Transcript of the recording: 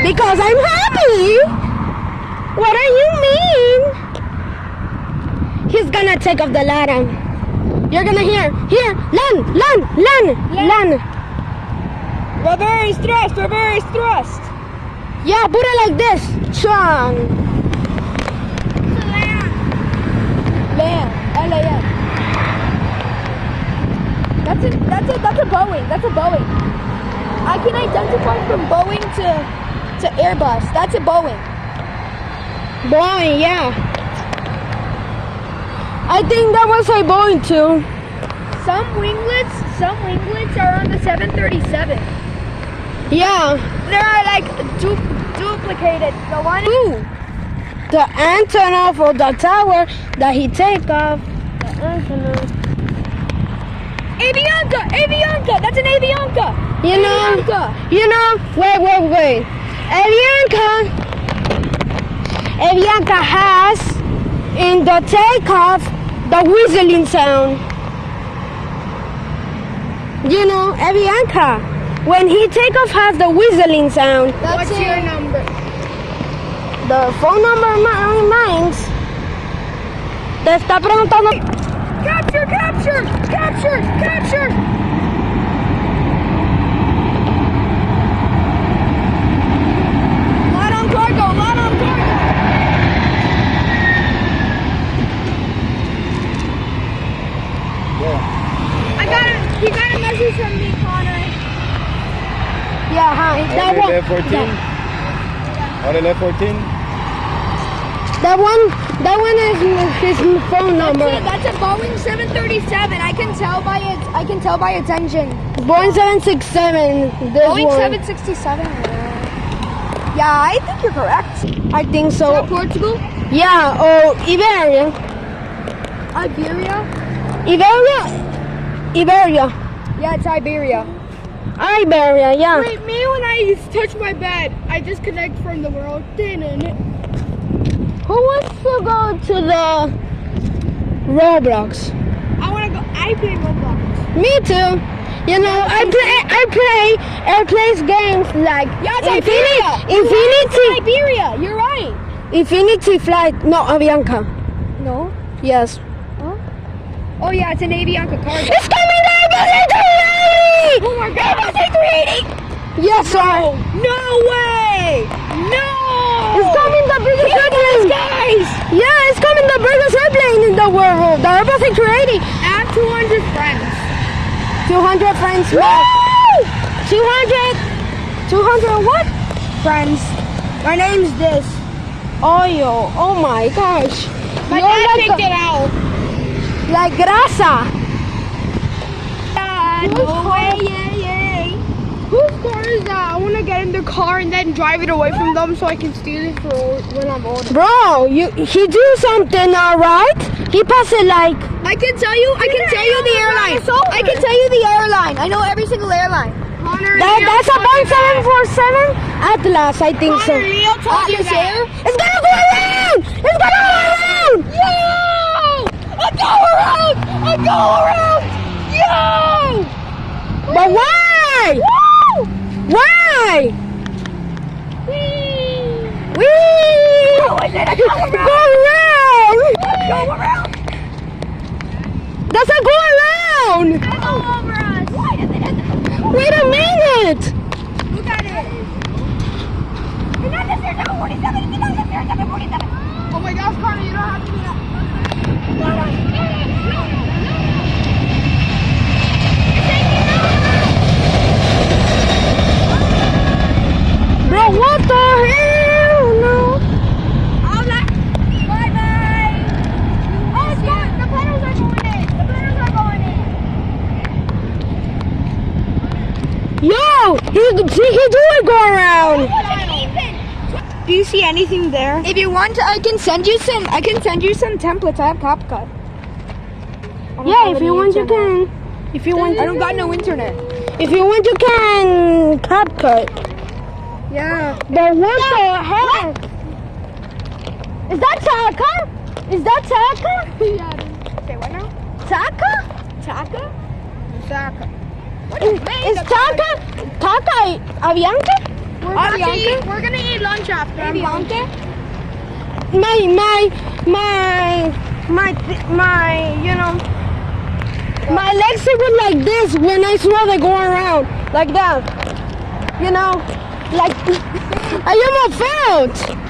Because I'm happy. What do you mean? He's gonna take off the latam. You're gonna hear, land. Reverse thrust. Yeah, put it like this. Strong. Land. LAM. That's a Boeing. I can identify from Boeing to Airbus. That's a Boeing. Boeing, yeah. I think that was a Boeing too. Some winglets are on the 737. Yeah. They're like duplicated. The one. Ooh. The antenna for the tower that he take off. The antenna. Avianca. That's an Avianca. You know. Wait. Avianca has in the takeoff the whistling sound. You know, Avianca, when he take off has the whistling sound. What's your number? The phone number of mine. Te está preguntando. Capture. Latam cargo. You got a message from me, Connor. Yeah, hi. That one. F-14? On an F-14? That one is his phone number. That's a Boeing 737. I can tell by its engine. Boeing 767. Boeing 767. Yeah, I think you're correct. I think Is so. that Portugal? Yeah, or Iberia. Iberia. Yeah, it's Iberia. Iberia, yeah. Wait, me when I touch my bed, I disconnect from the world. Who wants to go to the Roblox? I play Roblox. Me too. You know, I play games like Infinity. Iberia, you're right. Infinity Flight. No, Avianca. No? Yes. Huh? Oh yeah, it's an Avianca cargo. It's coming the Airbus A380! Oh my god, Airbus A380! Yes, sir. No way! No! It's coming the biggest airplane. Guys! Yeah, it's coming the biggest airplane in the world. The Airbus A380. I have 200 friends. 200 friends. Woo! 200 what? Friends. My name's this. Oh my gosh. My You're dad like picked it out. Like grasa. No way, yay. Whose car is that? I want to get in the car and then drive it away from them so I can steal it for when I'm older. Bro, he do something alright? He passed it like. I can tell you the airline. I can tell you the airline. I know every single airline. Connor, That's a Boeing 747 Atlas, I think so. Leo told you that. It's gonna go around! It's gonna go around! Yo! I go around! Yo! But why? Woo! Why? Wee! Oh, I said I go around! Go around! Go around! Does it go around? I go over us! Why does it have to? Wait a minute! Look at it! It's not the 747! It's not the 747! Oh my gosh, Connor, you don't have to do that! Bro, what the hell? No. Bye-bye! Oh, it's going! The pedals are going in! Yo! He do it go around! Do you see anything there? If you want, I can send you some templates. I have CapCut. Yeah, if you want you can. If you want, I don't got no internet. If you want you can CapCut. Yeah. But what the heck? Is that Taka? Is that Taka? Yeah. Say what now? Taka? Taka? Is Taka Avianca? We're gonna lunch after. Maybe Ambante? you know, my legs they were like this when I saw they going around like that. You know, like I almost felt.